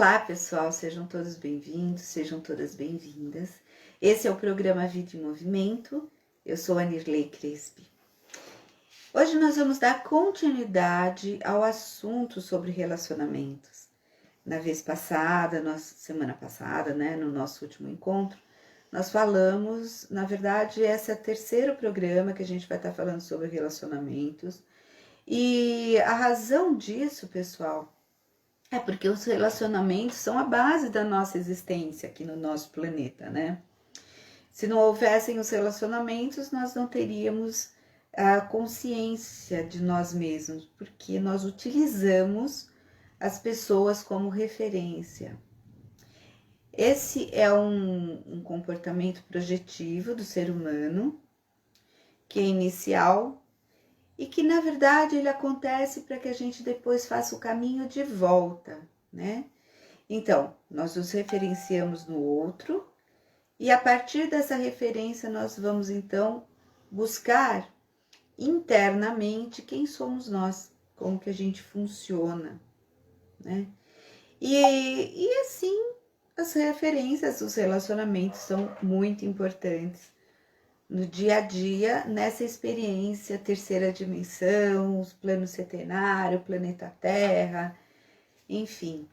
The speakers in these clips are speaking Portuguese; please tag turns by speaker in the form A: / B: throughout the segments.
A: Olá, pessoal, sejam todos bem-vindos, sejam todas bem-vindas. Esse é o programa Vida em Movimento, eu sou a Nirley Crespi. Hoje nós vamos dar continuidade ao assunto sobre relacionamentos. Na vez passada, semana passada, no nosso último encontro, nós falamos, na verdade, esse é o terceiro programa que a gente vai estar falando sobre relacionamentos. E a razão disso, pessoal, é porque os relacionamentos são a base da nossa existência aqui no nosso planeta, né? Se não houvessem os relacionamentos, nós não teríamos a consciência de nós mesmos, porque nós utilizamos as pessoas como referência. Esse é um comportamento projetivo do ser humano, que é inicial, e que, na verdade, ele acontece para que a gente depois faça o caminho de volta, né? Então, nós nos referenciamos no outro e, a partir dessa referência, nós vamos, então, buscar internamente quem somos nós, como que a gente funciona, né? E assim, as referências, os relacionamentos são muito importantes no dia a dia, nessa experiência, terceira dimensão, os planos setenário, planeta Terra, enfim.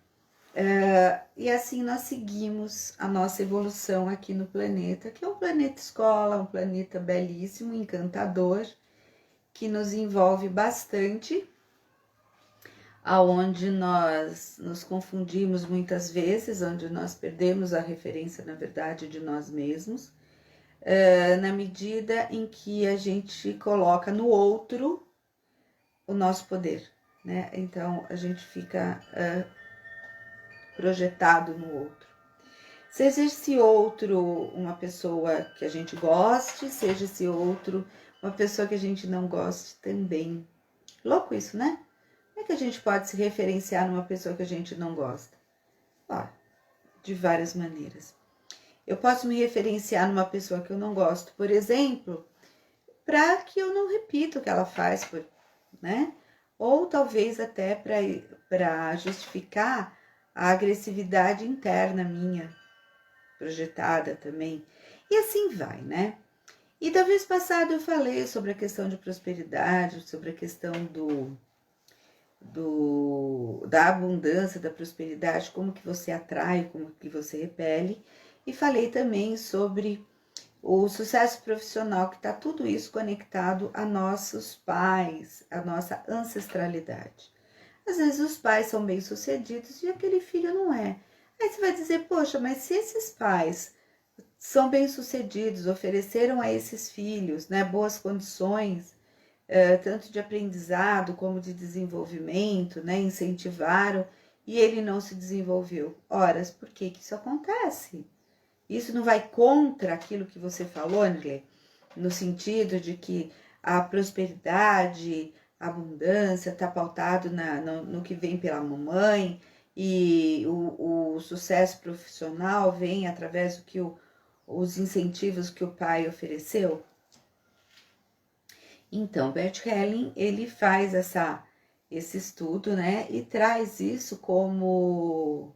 A: E assim nós seguimos a nossa evolução aqui no planeta, que é um planeta escola, um planeta belíssimo, encantador, que nos envolve bastante, aonde nós nos confundimos muitas vezes, onde nós perdemos a referência, na verdade, de nós mesmos, na medida em que a gente coloca no outro o nosso poder, né? Então a gente fica projetado no outro. Seja esse outro uma pessoa que a gente goste, seja esse outro uma pessoa que a gente não goste também. Louco isso, né? Como é que a gente pode se referenciar numa pessoa que a gente não gosta? De várias maneiras. Eu posso me referenciar numa pessoa que eu não gosto, por exemplo, para que eu não repita o que ela faz, né? Ou talvez até para justificar a agressividade interna minha, projetada também. E assim vai, né? E da vez passada eu falei sobre a questão de prosperidade, sobre a questão da abundância, da prosperidade, como que você atrai, como que você repele. E falei também sobre o sucesso profissional, que está tudo isso conectado a nossos pais, a nossa ancestralidade. Às vezes os pais são bem-sucedidos e aquele filho não é. Aí você vai dizer, poxa, mas se esses pais são bem-sucedidos, ofereceram a esses filhos, né, boas condições, tanto de aprendizado como de desenvolvimento, né, incentivaram, e ele não se desenvolveu. Ora, por que isso acontece? Isso não vai contra aquilo que você falou, André? No sentido de que a prosperidade, a abundância está pautado no que vem pela mamãe, e o sucesso profissional vem através do que os incentivos que o pai ofereceu? Então, Bert Helling, ele faz esse estudo, né, e traz isso como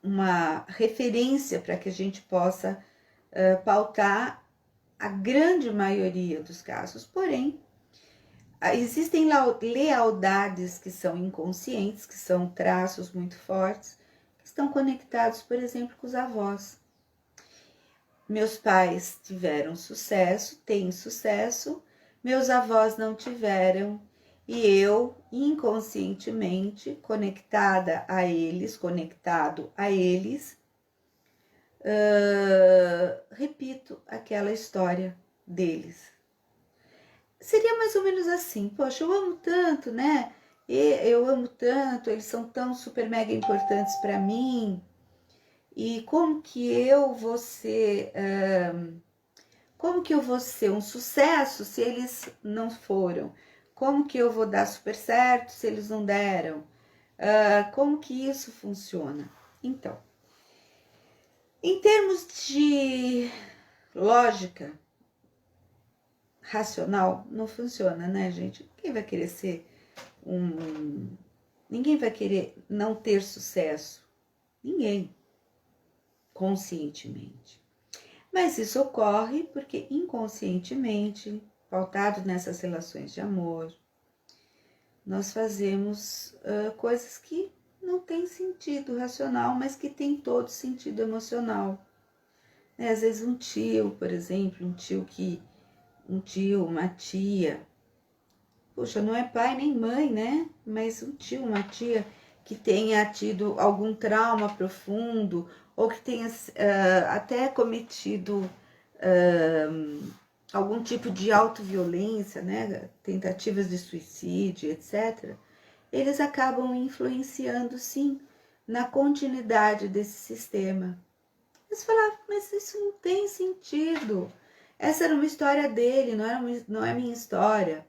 A: uma referência para que a gente possa pautar a grande maioria dos casos. Porém, existem lealdades que são inconscientes, que são traços muito fortes, que estão conectados, por exemplo, com os avós. Meus pais tiveram sucesso, têm sucesso, meus avós não tiveram, e eu, inconscientemente, conectado a eles, repito aquela história deles. Seria mais ou menos assim, poxa, eu amo tanto, né? Eu amo tanto, eles são tão super mega importantes para mim, e como que eu vou ser um sucesso se eles não foram? Como que eu vou dar super certo se eles não deram? Como que isso funciona? Então, em termos de lógica racional, não funciona, né, gente? Quem vai querer ser um Ninguém vai querer não ter sucesso. Ninguém. Conscientemente. Mas isso ocorre porque inconscientemente, pautado nessas relações de amor, nós fazemos coisas que não têm sentido racional, mas que têm todo sentido emocional. Às vezes um tio, por exemplo, uma tia, poxa, não é pai nem mãe, né? Mas um tio, uma tia que tenha tido algum trauma profundo ou que tenha até cometido algum tipo de autoviolência, né? Tentativas de suicídio, etc. Eles acabam influenciando, sim, na continuidade desse sistema. Eles falavam, mas isso não tem sentido. Essa era uma história dele, não é minha história.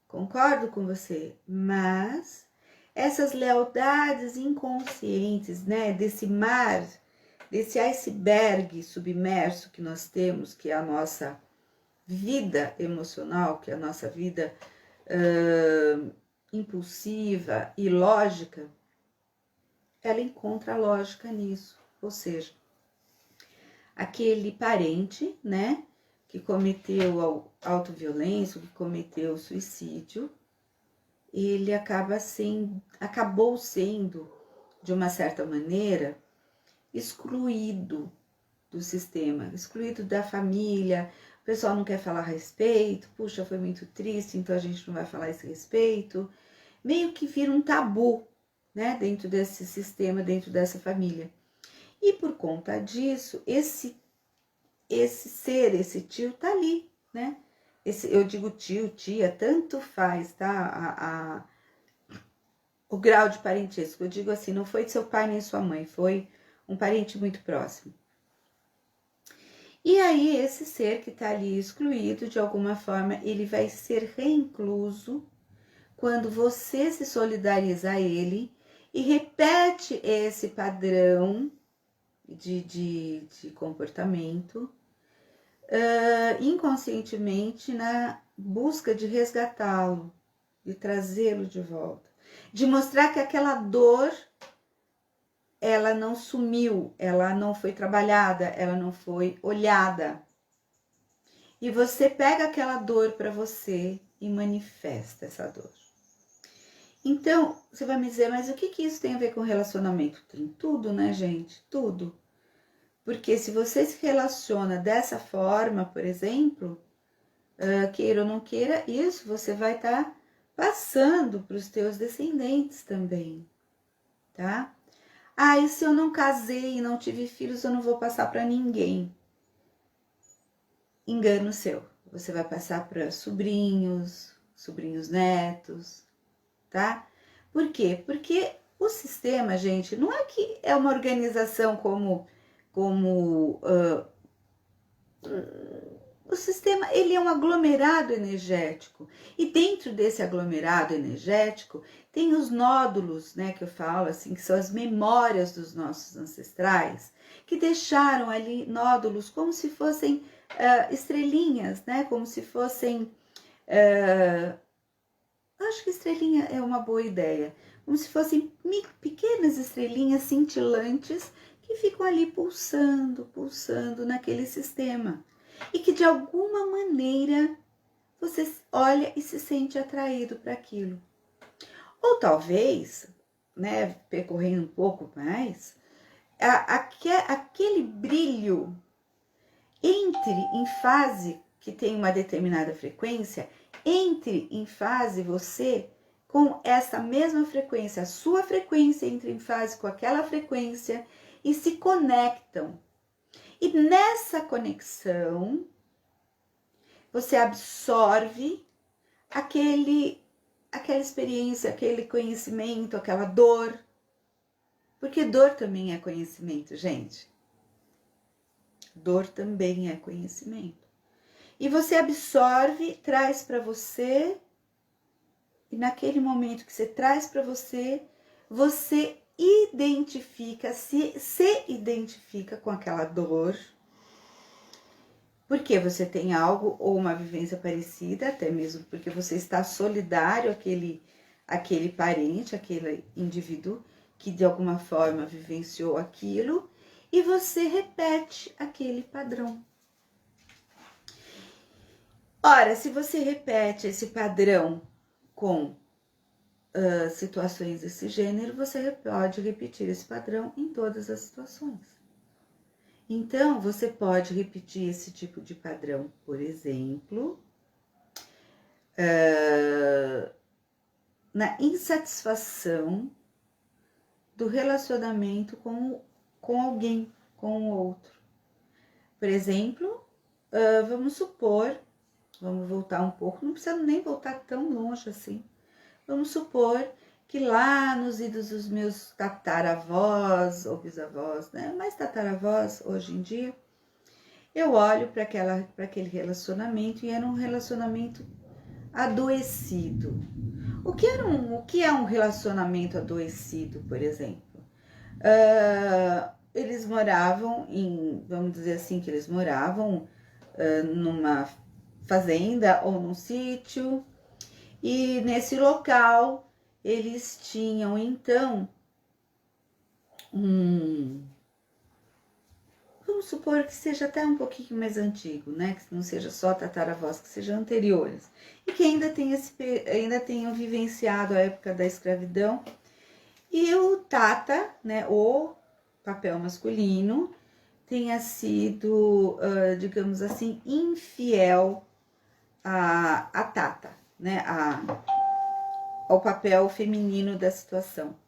A: Concordo com você, mas essas lealdades inconscientes, né, desse mar, desse iceberg submerso que nós temos, que é a nossa vida emocional, que é a nossa vida impulsiva e lógica, ela encontra lógica nisso. Ou seja, aquele parente, né, que cometeu autoviolência, que cometeu suicídio, ele acabou sendo, de uma certa maneira, excluído do sistema, excluído da família. O pessoal não quer falar a respeito, puxa, foi muito triste, então a gente não vai falar esse respeito. Meio que vira um tabu, né, dentro desse sistema, dentro dessa família. E por conta disso, esse tio tá ali, né? Eu digo tio, tia, tanto faz, tá? O grau de parentesco, eu digo assim, não foi de seu pai nem sua mãe, foi um parente muito próximo. E aí, esse ser que tá ali excluído, de alguma forma, ele vai ser reincluso quando você se solidariza a ele e repete esse padrão de comportamento inconscientemente na busca de resgatá-lo, de trazê-lo de volta, de mostrar que aquela dor ela não sumiu, ela não foi trabalhada, ela não foi olhada. E você pega aquela dor para você e manifesta essa dor. Então, você vai me dizer, mas o que isso tem a ver com relacionamento? Tem tudo, né, gente? Tudo. Porque se você se relaciona dessa forma, por exemplo, queira ou não queira, isso você vai estar passando para os teus descendentes também, tá? Ah, e se eu não casei e não tive filhos, eu não vou passar para ninguém. Engano seu. Você vai passar para sobrinhos netos, tá? Por quê? Porque o sistema, gente, não é que é uma organização como o sistema, ele é um aglomerado energético. E dentro desse aglomerado energético, tem os nódulos, né, que eu falo assim, que são as memórias dos nossos ancestrais, que deixaram ali nódulos como se fossem estrelinhas, né, como se fossem... acho que estrelinha é uma boa ideia. Como se fossem pequenas estrelinhas cintilantes que ficam ali pulsando, pulsando naquele sistema. E que de alguma maneira você olha e se sente atraído para aquilo. Ou talvez, né, percorrendo um pouco mais, aquele brilho entre em fase que tem uma determinada frequência, entre em fase você com essa mesma frequência, a sua frequência entra em fase com aquela frequência e se conectam. E nessa conexão, você absorve aquela experiência, aquele conhecimento, aquela dor. Porque dor também é conhecimento, gente. Dor também é conhecimento. E você absorve, traz para você, e naquele momento que você traz para você, você identifica, se identifica com aquela dor, porque você tem algo ou uma vivência parecida, até mesmo porque você está solidário aquele parente, aquele indivíduo que de alguma forma vivenciou aquilo, e você repete aquele padrão. Ora, se você repete esse padrão com situações desse gênero, você pode repetir esse padrão em todas as situações. Então, você pode repetir esse tipo de padrão, por exemplo, na insatisfação do relacionamento com alguém, com o outro. Por exemplo, vamos supor, vamos voltar um pouco, não precisa nem voltar tão longe assim. Vamos supor que lá nos idos dos meus tataravós ou bisavós, né? Mas tataravós hoje em dia, eu olho para aquele relacionamento e era um relacionamento adoecido. O que é um relacionamento adoecido, por exemplo? Eles moravam vamos dizer assim, que eles moravam numa fazenda ou num sítio, e nesse local eles tinham então vamos supor que seja até um pouquinho mais antigo, né? Que não seja só tataravós, que sejam anteriores. E que ainda tenham vivenciado a época da escravidão. E o tata, né, o papel masculino, tenha sido, digamos assim, infiel a tata, né? Ao papel feminino da situação.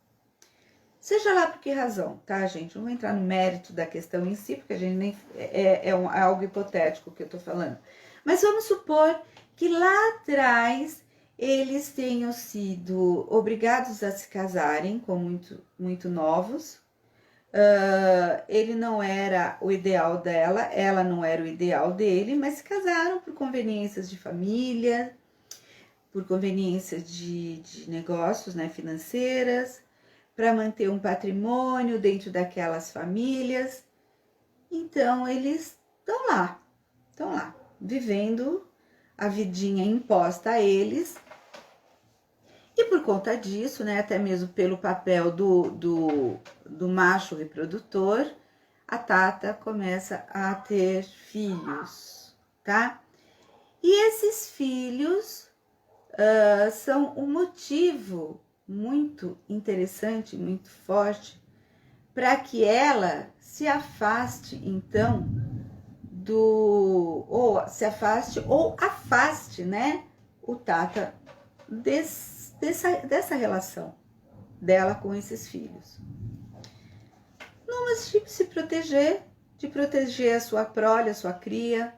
A: Seja lá por que razão, tá, gente? Não vou entrar no mérito da questão em si, porque a gente nem é algo hipotético que eu tô falando. Mas vamos supor que lá atrás eles tenham sido obrigados a se casarem com muito novos. Ele não era o ideal dela, ela não era o ideal dele, mas se casaram por conveniências de família, por conveniências de negócios, né, financeiras, para manter um patrimônio dentro daquelas famílias. Então, eles estão lá, vivendo a vidinha imposta a eles. E por conta disso, né, até mesmo pelo papel do macho reprodutor, a tata começa a ter filhos, tá? E esses filhos são um motivo muito interessante, muito forte, para que ela se afaste, então, ou afaste, né, o tata dessa relação dela com esses filhos. Numa de se proteger, de proteger a sua prole, a sua cria,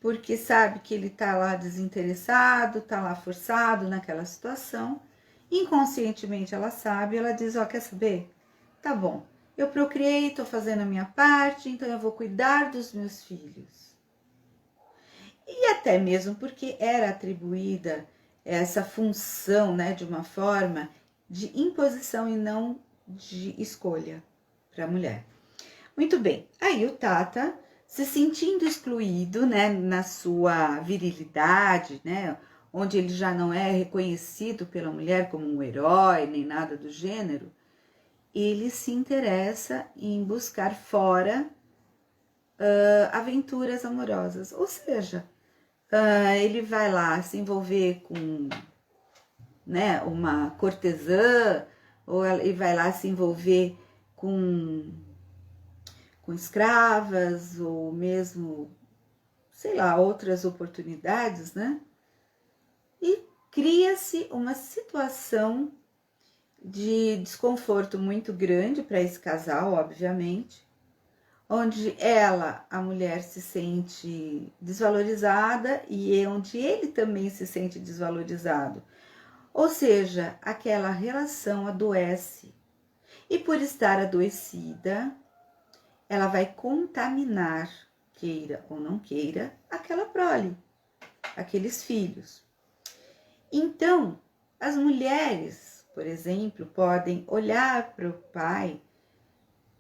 A: porque sabe que ele tá lá desinteressado, tá lá forçado naquela situação. Inconscientemente ela sabe, ela diz, quer saber? Tá bom, eu procriei, tô fazendo a minha parte, então eu vou cuidar dos meus filhos. E até mesmo porque era atribuída essa função, né, de uma forma de imposição e não de escolha para a mulher. Muito bem, aí o tata, se sentindo excluído, né, na sua virilidade, né, onde ele já não é reconhecido pela mulher como um herói, nem nada do gênero, ele se interessa em buscar fora aventuras amorosas. Ou seja, ele vai lá se envolver com, né, uma cortesã, ou ele vai lá se envolver com escravas, ou mesmo, sei lá, outras oportunidades, né? E cria-se uma situação de desconforto muito grande para esse casal, obviamente, onde ela, a mulher, se sente desvalorizada e onde ele também se sente desvalorizado. Ou seja, aquela relação adoece. E por estar adoecida, ela vai contaminar, queira ou não queira, aquela prole, aqueles filhos. Então, as mulheres, por exemplo, podem olhar para o pai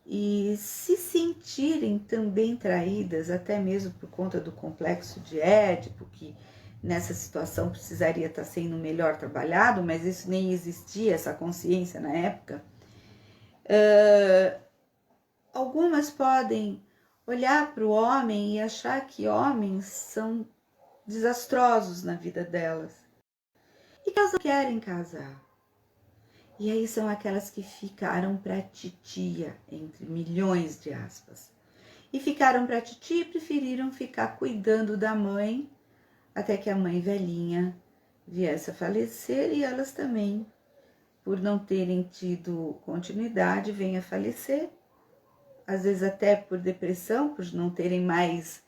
A: e se sentirem também traídas, até mesmo por conta do complexo de Édipo, que nessa situação precisaria estar sendo melhor trabalhado, mas isso nem existia, essa consciência na época. Algumas podem olhar para o homem e achar que homens são desastrosos na vida delas e que elas não querem casar. E aí são aquelas que ficaram pra titia, entre milhões de aspas. E ficaram pra titia e preferiram ficar cuidando da mãe até que a mãe velhinha viesse a falecer e elas também, por não terem tido continuidade, venham a falecer. Às vezes até por depressão, por não terem mais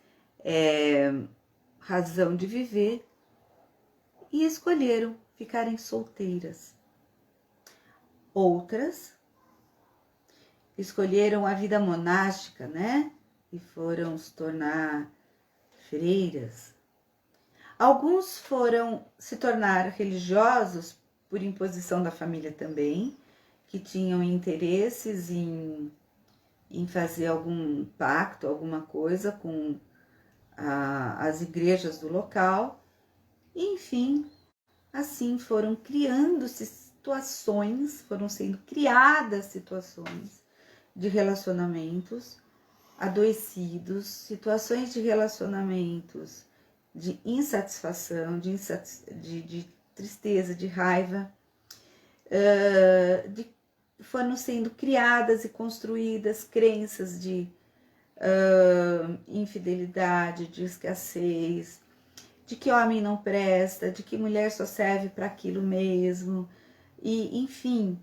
A: razão de viver. E escolheram ficarem solteiras. Outras escolheram a vida monástica, né? E foram se tornar freiras. Alguns foram se tornar religiosos por imposição da família também, que tinham interesses em fazer algum pacto, alguma coisa com as igrejas do local. Enfim, assim foram criando-se situações, foram sendo criadas situações de relacionamentos adoecidos, situações de relacionamentos de insatisfação, de tristeza, de raiva, foram sendo criadas e construídas crenças de infidelidade, de escassez, de que homem não presta, de que mulher só serve para aquilo mesmo, e enfim,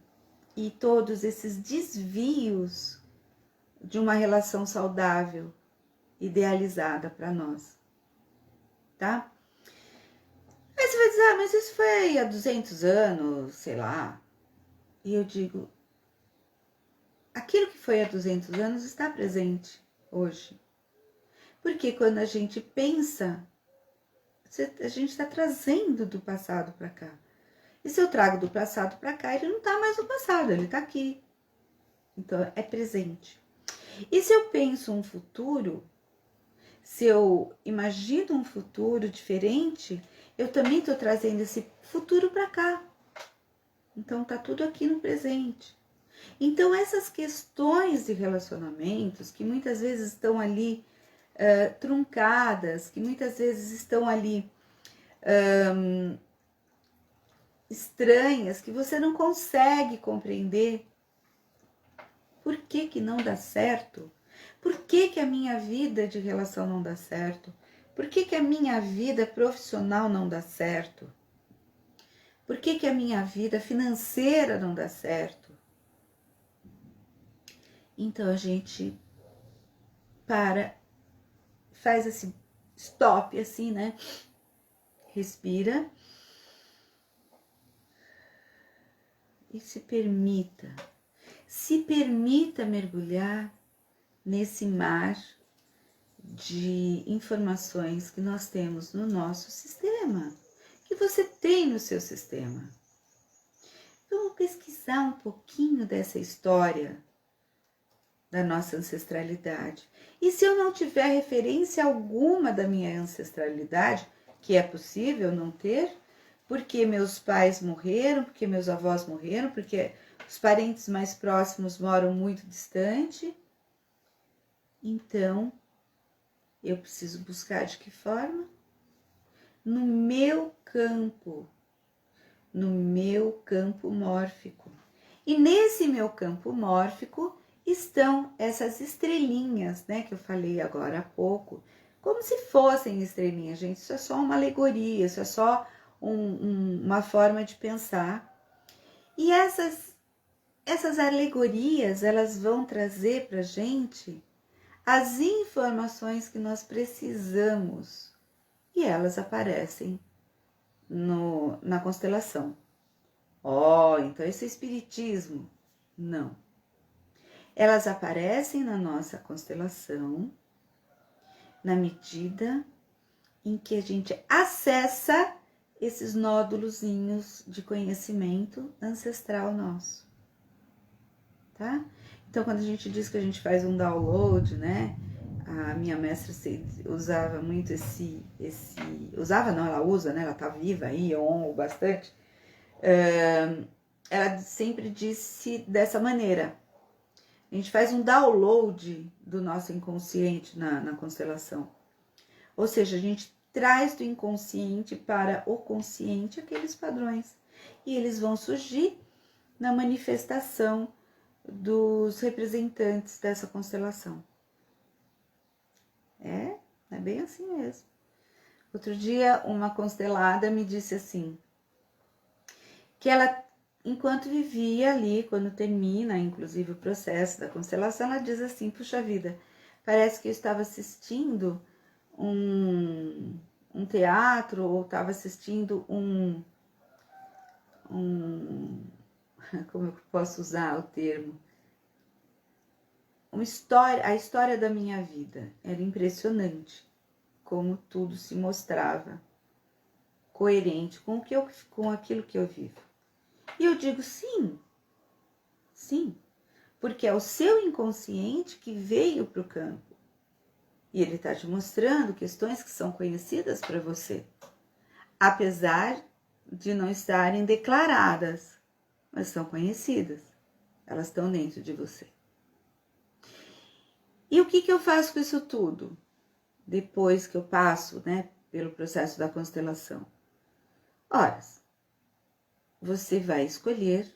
A: e todos esses desvios de uma relação saudável, idealizada para nós, tá? Aí você vai dizer, mas isso foi há 200 anos, sei lá. E eu digo, aquilo que foi há 200 anos está presente hoje. Porque quando a gente pensa, a gente está trazendo do passado para cá. E se eu trago do passado para cá, ele não está mais no passado, ele está aqui. Então, é presente. E se eu penso um futuro, se eu imagino um futuro diferente, eu também estou trazendo esse futuro para cá. Então, está tudo aqui no presente. Então, essas questões de relacionamentos, que muitas vezes estão ali truncadas, que muitas vezes estão ali estranhas, que você não consegue compreender. Por que que não dá certo? Por que que a minha vida de relação não dá certo? Por que que a minha vida profissional não dá certo? Por que que a minha vida financeira não dá certo? Então a gente faz esse stop assim, né? Respira e se permita mergulhar nesse mar de informações que nós temos no nosso sistema, que você tem no seu sistema. Vamos pesquisar um pouquinho dessa história da nossa ancestralidade. E se eu não tiver referência alguma da minha ancestralidade, que é possível não ter, porque meus pais morreram, porque meus avós morreram, porque os parentes mais próximos moram muito distante, então eu preciso buscar de que forma? No meu campo mórfico. E nesse meu campo mórfico estão essas estrelinhas, né, que eu falei agora há pouco, como se fossem estrelinhas, gente. Isso é só uma alegoria, isso é só uma forma de pensar. E essas alegorias, elas vão trazer para a gente as informações que nós precisamos. E elas aparecem na constelação. Então esse é espiritismo? Não. Elas aparecem na nossa constelação na medida em que a gente acessa esses nódulozinhos de conhecimento ancestral nosso, tá? Então, quando a gente diz que a gente faz um download, né? A minha mestra usava muito usava não, ela usa, né? Ela tá viva aí, eu honro bastante. Ela sempre disse dessa maneira: a gente faz um download do nosso inconsciente na constelação. Ou seja, a gente traz do inconsciente para o consciente aqueles padrões. E eles vão surgir na manifestação dos representantes dessa constelação. É bem assim mesmo. Outro dia, uma constelada me disse assim, que ela, enquanto vivia ali, quando termina, inclusive, o processo da constelação, ela diz assim: puxa vida, parece que eu estava assistindo um teatro, ou estava assistindo como eu posso usar o termo? A história da minha vida. Era impressionante como tudo se mostrava coerente com aquilo que eu vivo. E eu digo sim, porque é o seu inconsciente que veio para o campo. E ele está te mostrando questões que são conhecidas para você, apesar de não estarem declaradas, mas são conhecidas. Elas estão dentro de você. E o que eu faço com isso tudo? Depois que eu passo, né, pelo processo da constelação. Ora, você vai escolher,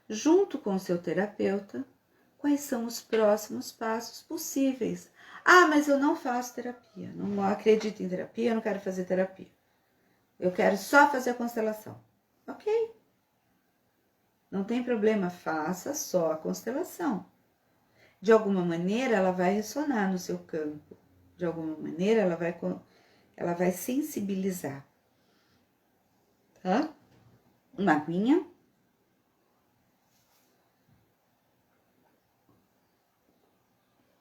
A: junto com o seu terapeuta, quais são os próximos passos possíveis. Ah, mas eu não faço terapia, não acredito em terapia, eu não quero fazer terapia. Eu quero só fazer a constelação. Ok. Não tem problema, faça só a constelação. De alguma maneira, ela vai ressonar no seu campo. De alguma maneira, ela vai sensibilizar. Tá? Uma aguinha.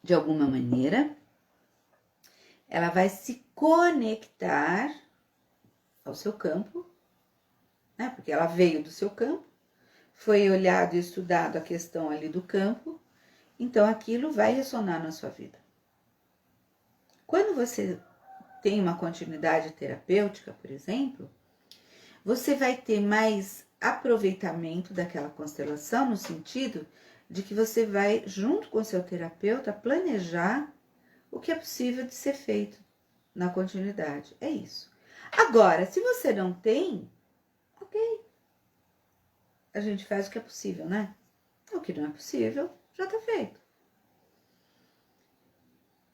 A: De alguma maneira, ela vai se conectar ao seu campo, né? Porque ela veio do seu campo, foi olhado e estudado a questão ali do campo, então aquilo vai ressonar na sua vida. Quando você tem uma continuidade terapêutica, por exemplo, você vai ter mais aproveitamento daquela constelação, no sentido de que você vai, junto com o seu terapeuta, planejar o que é possível de ser feito na continuidade. É isso. Agora, se você não tem, ok. A gente faz o que é possível, né? O que não é possível, já tá feito.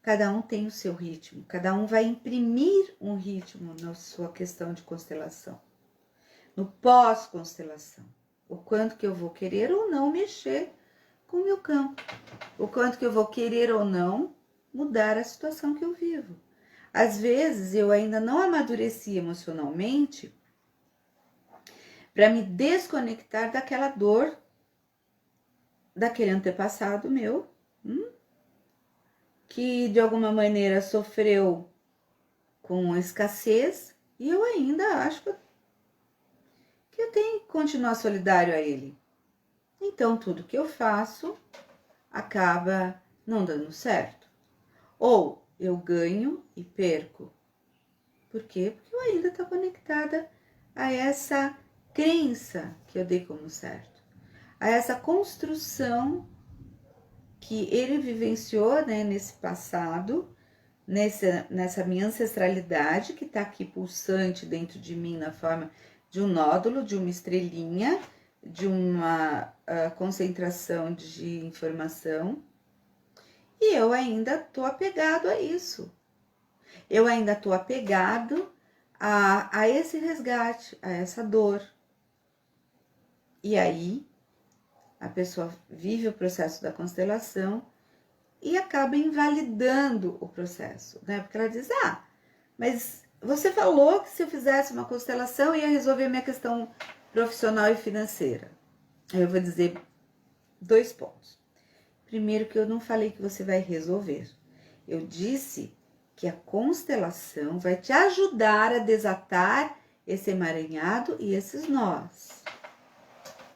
A: Cada um tem o seu ritmo, cada um vai imprimir um ritmo na sua questão de constelação. No pós-constelação, o quanto que eu vou querer ou não mexer com o meu campo, o quanto que eu vou querer ou não mudar a situação que eu vivo. Às vezes eu ainda não amadureci emocionalmente para me desconectar daquela dor, daquele antepassado meu, que de alguma maneira sofreu com escassez, e eu ainda acho que eu tenho que continuar solidário a ele. Então, tudo que eu faço acaba não dando certo. Ou eu ganho e perco. Por quê? Porque eu ainda estou conectada a essa crença que eu dei como certo. A essa construção que ele vivenciou, né, nesse passado, nessa minha ancestralidade que está aqui pulsante dentro de mim na forma de um nódulo, de uma estrelinha, de uma concentração de informação, e eu ainda estou apegado a isso. Eu ainda estou apegado a esse resgate, a essa dor. E aí, a pessoa vive o processo da constelação e acaba invalidando o processo, né? Porque ela diz, mas você falou que se eu fizesse uma constelação ia resolver minha questão profissional e financeira. Aí eu vou dizer 2 pontos. Primeiro, que eu não falei que você vai resolver. Eu disse que a constelação vai te ajudar a desatar esse emaranhado e esses nós,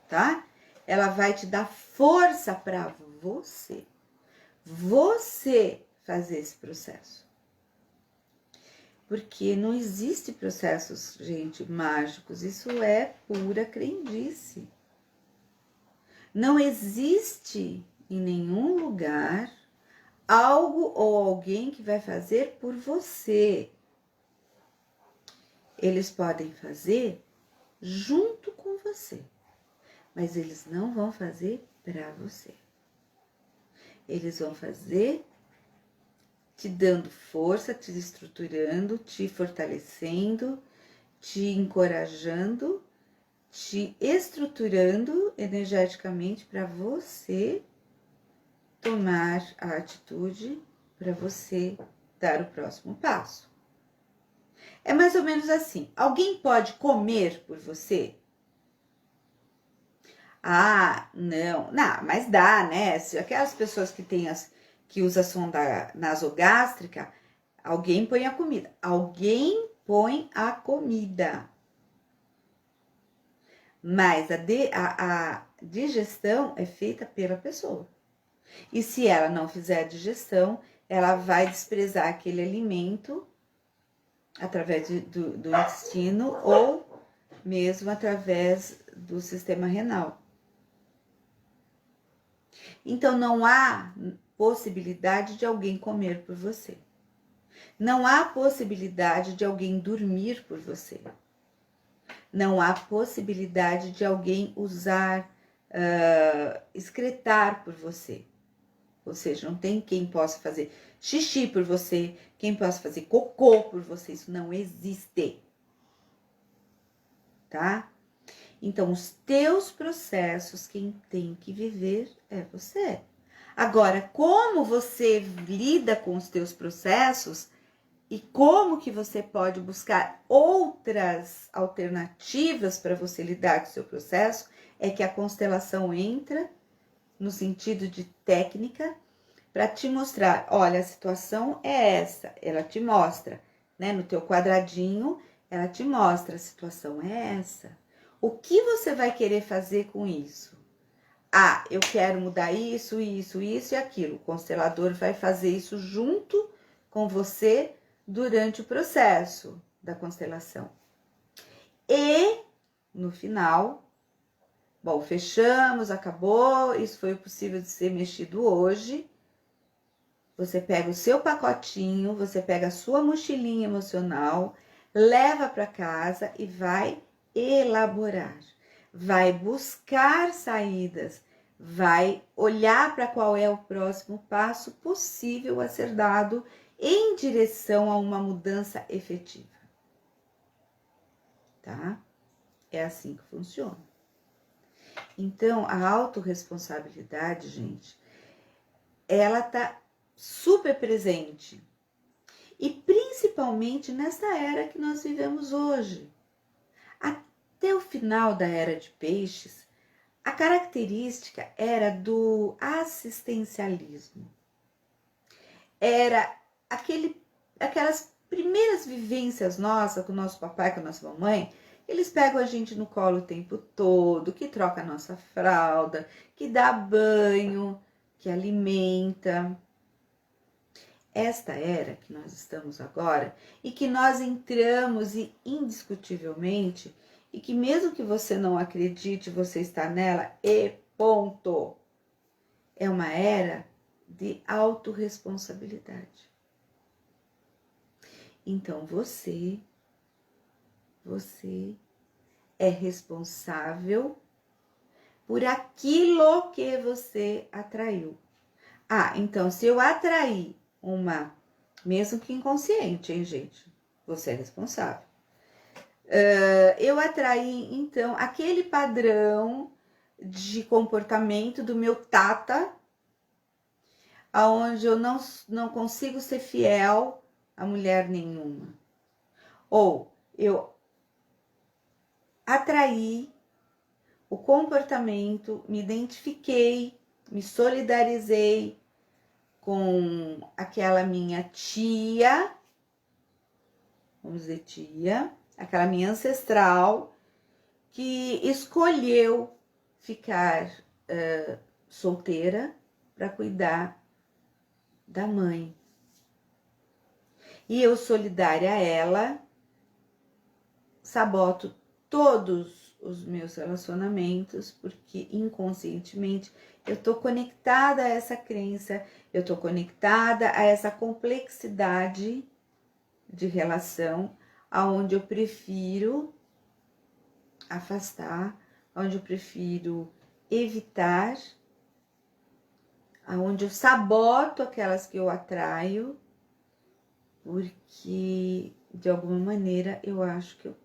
A: tá? Ela vai te dar força para você fazer esse processo. Porque não existe processos, gente, mágicos. Isso é pura crendice. Não existe em nenhum lugar algo ou alguém que vai fazer por você. Eles podem fazer junto com você, mas eles não vão fazer para você. Eles vão fazer te dando força, te estruturando, te fortalecendo, te encorajando, te estruturando energeticamente para você tomar a atitude, para você dar o próximo passo. É mais ou menos assim. Alguém pode comer por você? Ah, não, mas dá, né? Se aquelas pessoas que têm que usam sonda nasogástrica, alguém põe a comida. Alguém põe a comida. Mas a digestão é feita pela pessoa. E se ela não fizer a digestão, ela vai desprezar aquele alimento através do intestino ou mesmo através do sistema renal. Então, não há possibilidade de alguém comer por você. Não há possibilidade de alguém dormir por você. Não há possibilidade de alguém usar, excretar por você. Ou seja, não tem quem possa fazer xixi por você, quem possa fazer cocô por você. Isso não existe. Tá? Então, os teus processos, quem tem que viver é você. Agora, como você lida com os teus processos e como que você pode buscar outras alternativas para você lidar com o seu processo, é que a constelação entra no sentido de técnica para te mostrar, olha, a situação é essa, ela te mostra, né, no teu quadradinho, ela te mostra, a situação é essa. O que você vai querer fazer com isso? Ah, eu quero mudar isso, isso, isso e aquilo. O constelador vai fazer isso junto com você durante o processo da constelação. E, no final, bom, fechamos, acabou, isso foi o possível de ser mexido hoje. Você pega o seu pacotinho, você pega a sua mochilinha emocional, leva para casa e vai elaborar. Vai buscar saídas, vai olhar para qual é o próximo passo possível a ser dado em direção a uma mudança efetiva. Tá? É assim que funciona. Então, a autorresponsabilidade, gente, ela tá super presente. E principalmente nessa era que nós vivemos hoje. Até o final da era de peixes, a característica era do assistencialismo. Era aquelas primeiras vivências nossas com o nosso papai, com a nossa mamãe. Eles pegam a gente no colo o tempo todo, que troca a nossa fralda, que dá banho, que alimenta. Esta era que nós estamos agora e que nós entramos e indiscutivelmente, e que mesmo que você não acredite, você está nela e ponto. É uma era de autorresponsabilidade. Então você é responsável por aquilo que você atraiu. Ah, então se eu atrair mesmo que inconsciente, hein, gente? Você é responsável. Eu atraí, então, aquele padrão de comportamento do meu tata, aonde eu não consigo ser fiel a mulher nenhuma. Ou eu atraí o comportamento, me identifiquei, me solidarizei com aquela minha tia, vamos dizer tia, aquela minha ancestral, que escolheu ficar solteira para cuidar da mãe. e eu, solidária a ela, saboto todos os meus relacionamentos, porque inconscientemente eu estou conectada a essa crença, eu estou conectada a essa complexidade de relação, aonde eu prefiro afastar, onde eu prefiro evitar, aonde eu saboto aquelas que eu atraio, porque de alguma maneira eu acho que eu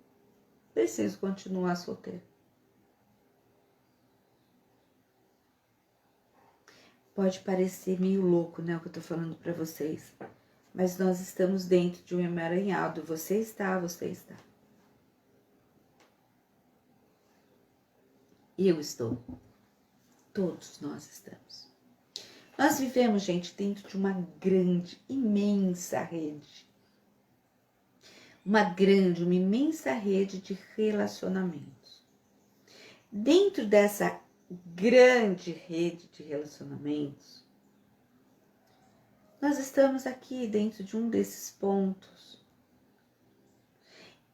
A: preciso continuar solteira. Pode parecer meio louco, né, o que eu tô falando para vocês, mas nós estamos dentro de um emaranhado. Você está. Eu estou. Todos nós estamos. Nós vivemos, gente, dentro de uma grande, imensa rede. Uma imensa rede de relacionamentos. Dentro dessa grande rede de relacionamentos, nós estamos aqui dentro de um desses pontos.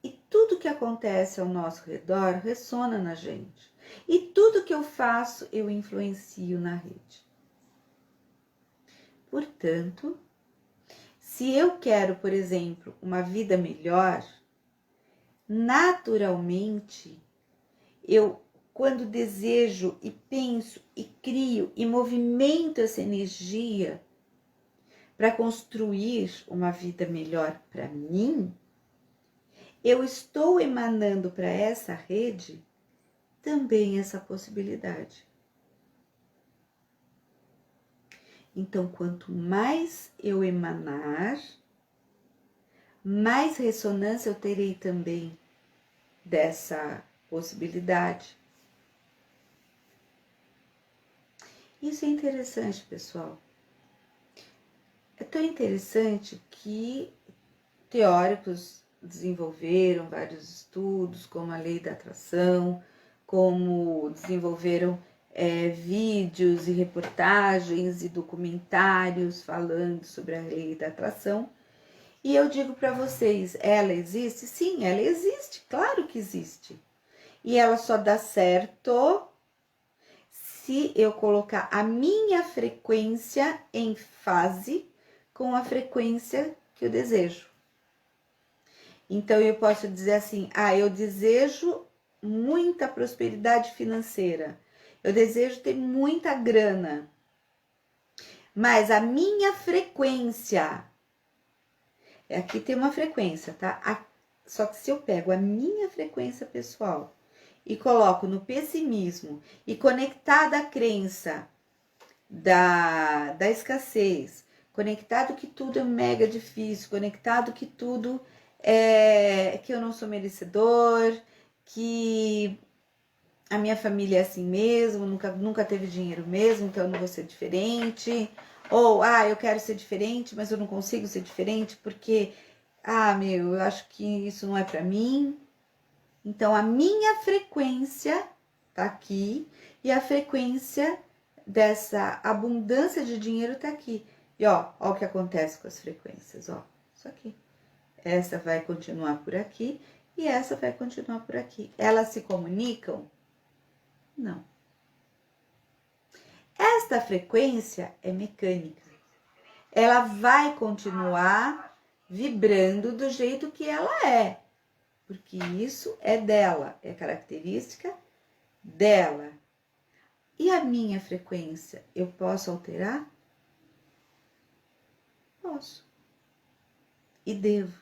A: E tudo que acontece ao nosso redor ressona na gente. E tudo que eu faço, eu influencio na rede. Portanto, se eu quero, por exemplo, uma vida melhor, naturalmente, eu, quando desejo e penso e crio e movimento essa energia para construir uma vida melhor para mim, eu estou emanando para essa rede também essa possibilidade. Então, quanto mais eu emanar, mais ressonância eu terei também dessa possibilidade. Isso é interessante, pessoal. É tão interessante que teóricos desenvolveram vários estudos, como a lei da atração, como desenvolveram vídeos e reportagens e documentários falando sobre a lei da atração. E eu digo para vocês, ela existe? Sim, ela existe, claro que existe. E ela só dá certo se eu colocar a minha frequência em fase com a frequência que eu desejo. Então eu posso dizer assim, eu desejo muita prosperidade financeira, eu desejo ter muita grana, mas a minha frequência, aqui tem uma frequência, tá? Só que se eu pego a minha frequência pessoal e coloco no pessimismo e conectada à crença da escassez, conectado que tudo é mega difícil, conectado que tudo que eu não sou merecedor, que a minha família é assim mesmo, nunca teve dinheiro mesmo, então eu não vou ser diferente. Ou, eu quero ser diferente, mas eu não consigo ser diferente porque, eu acho que isso não é para mim. Então, a minha frequência tá aqui e a frequência dessa abundância de dinheiro tá aqui. E ó o que acontece com as frequências, ó, isso aqui. Essa vai continuar por aqui e essa vai continuar por aqui. Elas se comunicam? Não. Esta frequência é mecânica. Ela vai continuar vibrando do jeito que ela é, porque isso é dela, é característica dela. E a minha frequência, eu posso alterar? Posso. E devo.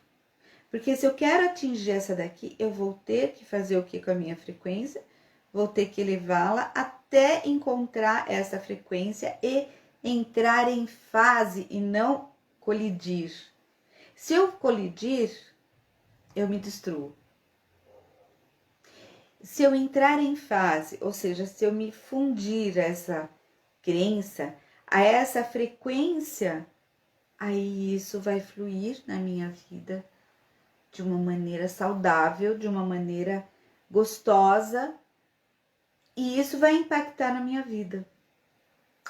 A: Porque se eu quero atingir essa daqui, eu vou ter que fazer o que com a minha frequência? Vou ter que elevá-la até encontrar essa frequência e entrar em fase e não colidir. Se eu colidir, eu me destruo. Se eu entrar em fase, ou seja, se eu me fundir a essa crença, a essa frequência, aí isso vai fluir na minha vida de uma maneira saudável, de uma maneira gostosa, e isso vai impactar na minha vida.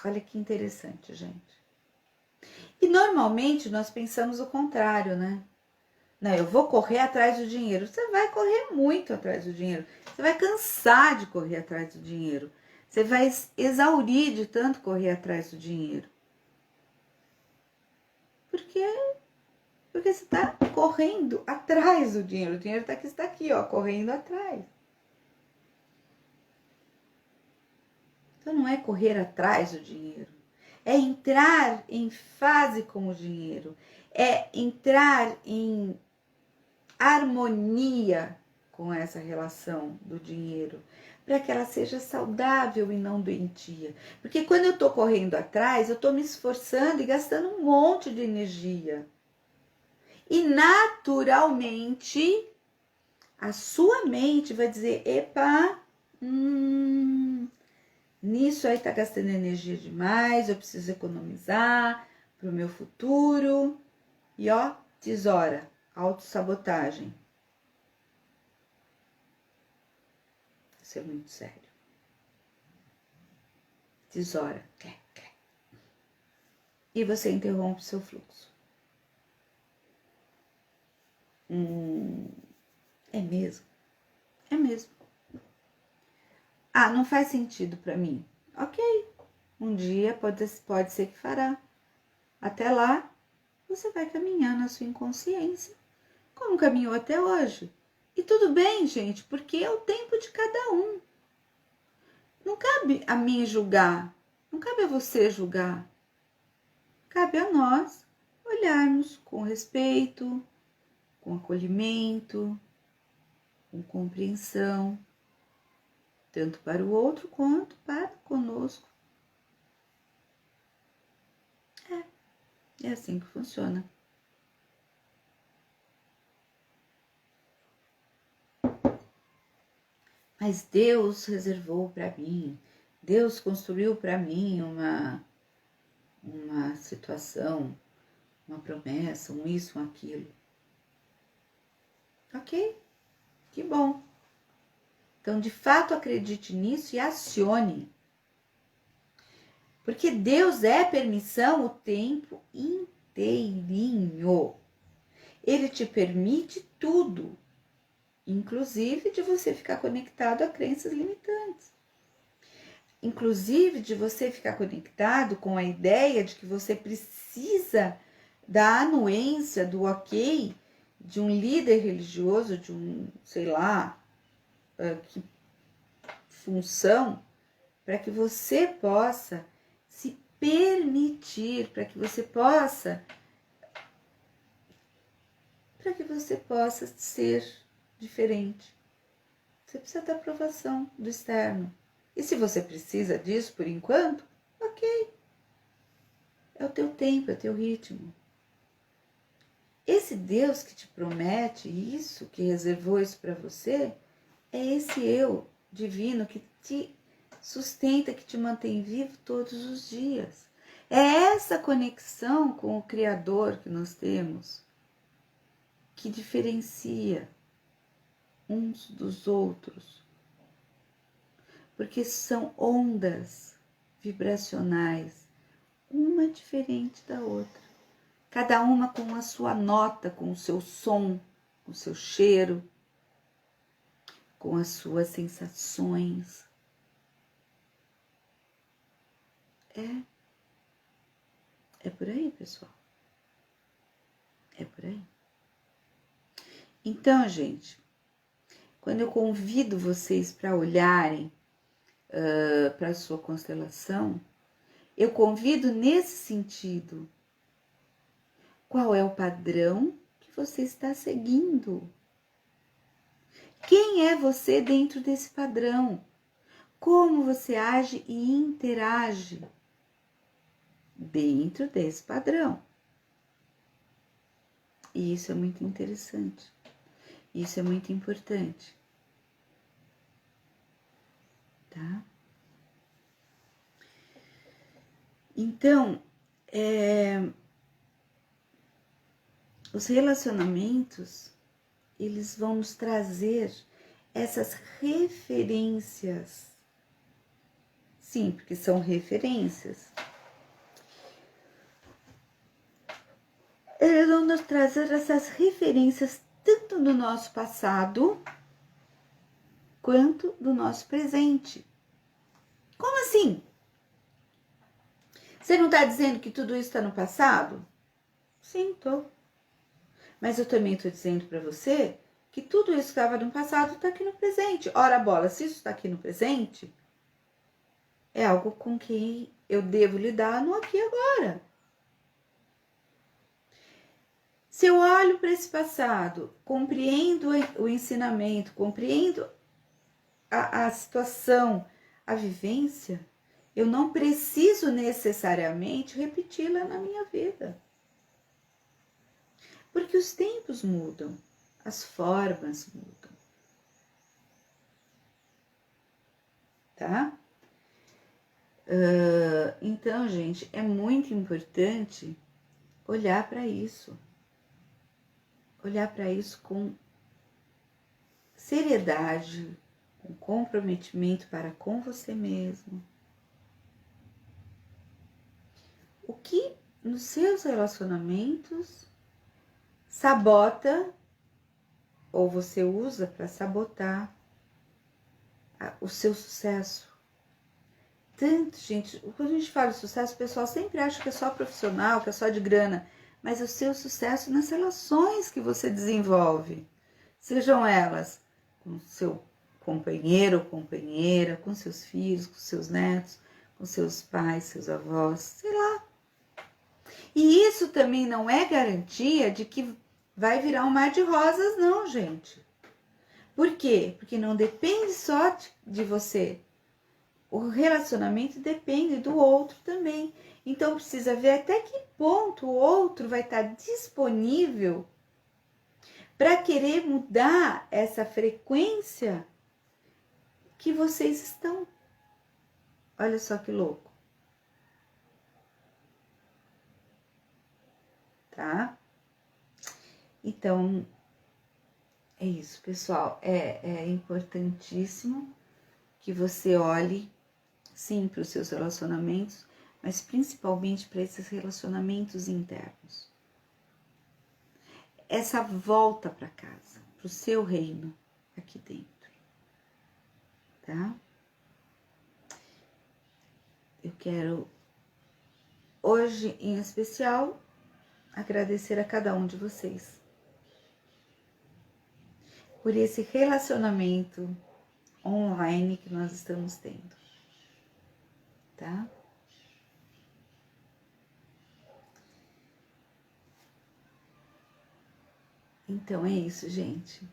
A: Olha que interessante, gente. E normalmente nós pensamos o contrário, né? Não, eu vou correr atrás do dinheiro. Você vai correr muito atrás do dinheiro. Você vai cansar de correr atrás do dinheiro. Você vai exaurir de tanto correr atrás do dinheiro. Por quê? Porque você está correndo atrás do dinheiro. O dinheiro está aqui, ó, correndo atrás. Então não é correr atrás do dinheiro. É entrar em fase com o dinheiro. É entrar em harmonia com essa relação do dinheiro, para que ela seja saudável e não doentia. Porque quando eu estou correndo atrás, eu estou me esforçando e gastando um monte de energia. E naturalmente, a sua mente vai dizer, epa, nisso aí tá gastando energia demais, eu preciso economizar para o meu futuro. E ó, tesoura, autossabotagem. Isso é muito sério. Tesoura. E você interrompe o seu fluxo. É mesmo? É mesmo. Ah, não faz sentido para mim. Ok. Um dia pode ser que fará. Até lá, você vai caminhar na sua inconsciência, como caminhou até hoje. E tudo bem, gente, porque é o tempo de cada um. Não cabe a mim julgar, não cabe a você julgar. Cabe a nós olharmos com respeito, com acolhimento, com compreensão, tanto para o outro quanto para conosco. É assim que funciona. Mas Deus reservou para mim, Deus construiu para mim uma situação, uma promessa, um isso, um aquilo. Ok, que bom. Então, de fato, acredite nisso e acione. Porque Deus é permissão o tempo inteirinho. Ele te permite tudo, inclusive de você ficar conectado a crenças limitantes. Inclusive de você ficar conectado com a ideia de que você precisa da anuência, do ok, de um líder religioso, de um, sei lá, que função, para que você possa se permitir, para que você possa ser diferente. Você precisa da aprovação do externo. E se você precisa disso por enquanto, ok. É o teu tempo, é o teu ritmo. Esse Deus que te promete isso, que reservou isso para você, é esse eu divino que te sustenta, que te mantém vivo todos os dias. É essa conexão com o Criador que nós temos que diferencia uns dos outros. Porque são ondas vibracionais, uma diferente da outra. Cada uma com a sua nota, com o seu som, com o seu cheiro, com as suas sensações. É por aí, pessoal. É por aí. Então, gente, quando eu convido vocês para olharem para a sua constelação, eu convido nesse sentido. Qual é o padrão que você está seguindo? Quem é você dentro desse padrão? Como você age e interage dentro desse padrão? E isso é muito interessante. Isso é muito importante. Tá? Então, os relacionamentos, eles vão nos trazer essas referências. Sim, porque são referências. nos trazer essas referências tanto do nosso passado quanto do nosso presente. Como assim? Você não está dizendo que tudo isso está no passado? Sim, estou. Mas eu também estou dizendo para você que tudo isso que estava no passado está aqui no presente. Ora bola, se isso está aqui no presente, é algo com que eu devo lidar no aqui e agora. Se eu olho para esse passado, compreendo o ensinamento, compreendo a situação, a vivência, eu não preciso necessariamente repeti-la na minha vida. Porque os tempos mudam, as formas mudam. Tá? Então, gente, é muito importante olhar para isso. Olhar para isso com seriedade, com comprometimento para com você mesmo. O que nos seus relacionamentos sabota ou você usa para sabotar o seu sucesso? Tanto, gente, quando a gente fala de sucesso, o pessoal sempre acha que é só profissional, que é só de grana, mas o seu sucesso nas relações que você desenvolve, sejam elas com seu companheiro ou companheira, com seus filhos, com seus netos, com seus pais, seus avós, sei lá. E isso também não é garantia de que vai virar um mar de rosas, não, gente. Por quê? Porque não depende só de você. O relacionamento depende do outro também. Então precisa ver até que ponto o outro vai estar disponível para querer mudar essa frequência que vocês estão. Olha só que louco. Tá? Então, é isso, pessoal. É importantíssimo que você olhe, sim, para os seus relacionamentos, mas principalmente para esses relacionamentos internos. Essa volta para casa, para o seu reino aqui dentro, tá? Eu quero, hoje em especial, agradecer a cada um de vocês por esse relacionamento online que nós estamos tendo, tá? Então é isso, gente.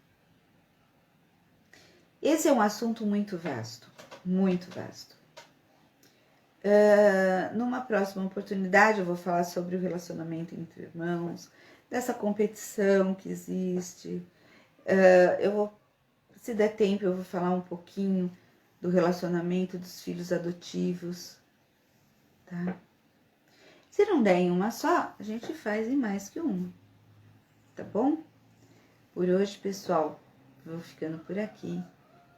A: Esse é um assunto muito vasto, muito vasto. Numa próxima oportunidade eu vou falar sobre o relacionamento entre irmãos, dessa competição que existe. Se der tempo, eu vou falar um pouquinho do relacionamento dos filhos adotivos, tá? Se não der em uma só, a gente faz em mais que uma, tá bom? Por hoje, pessoal, vou ficando por aqui.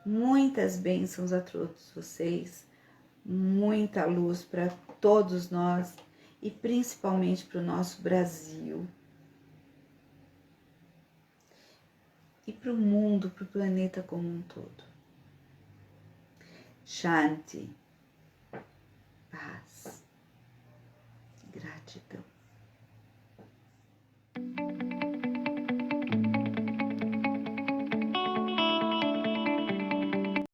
A: Muitas bênçãos a todos vocês, muita luz para todos nós e principalmente para o nosso Brasil e para o mundo, para o planeta como um todo. Shanti, paz, gratidão.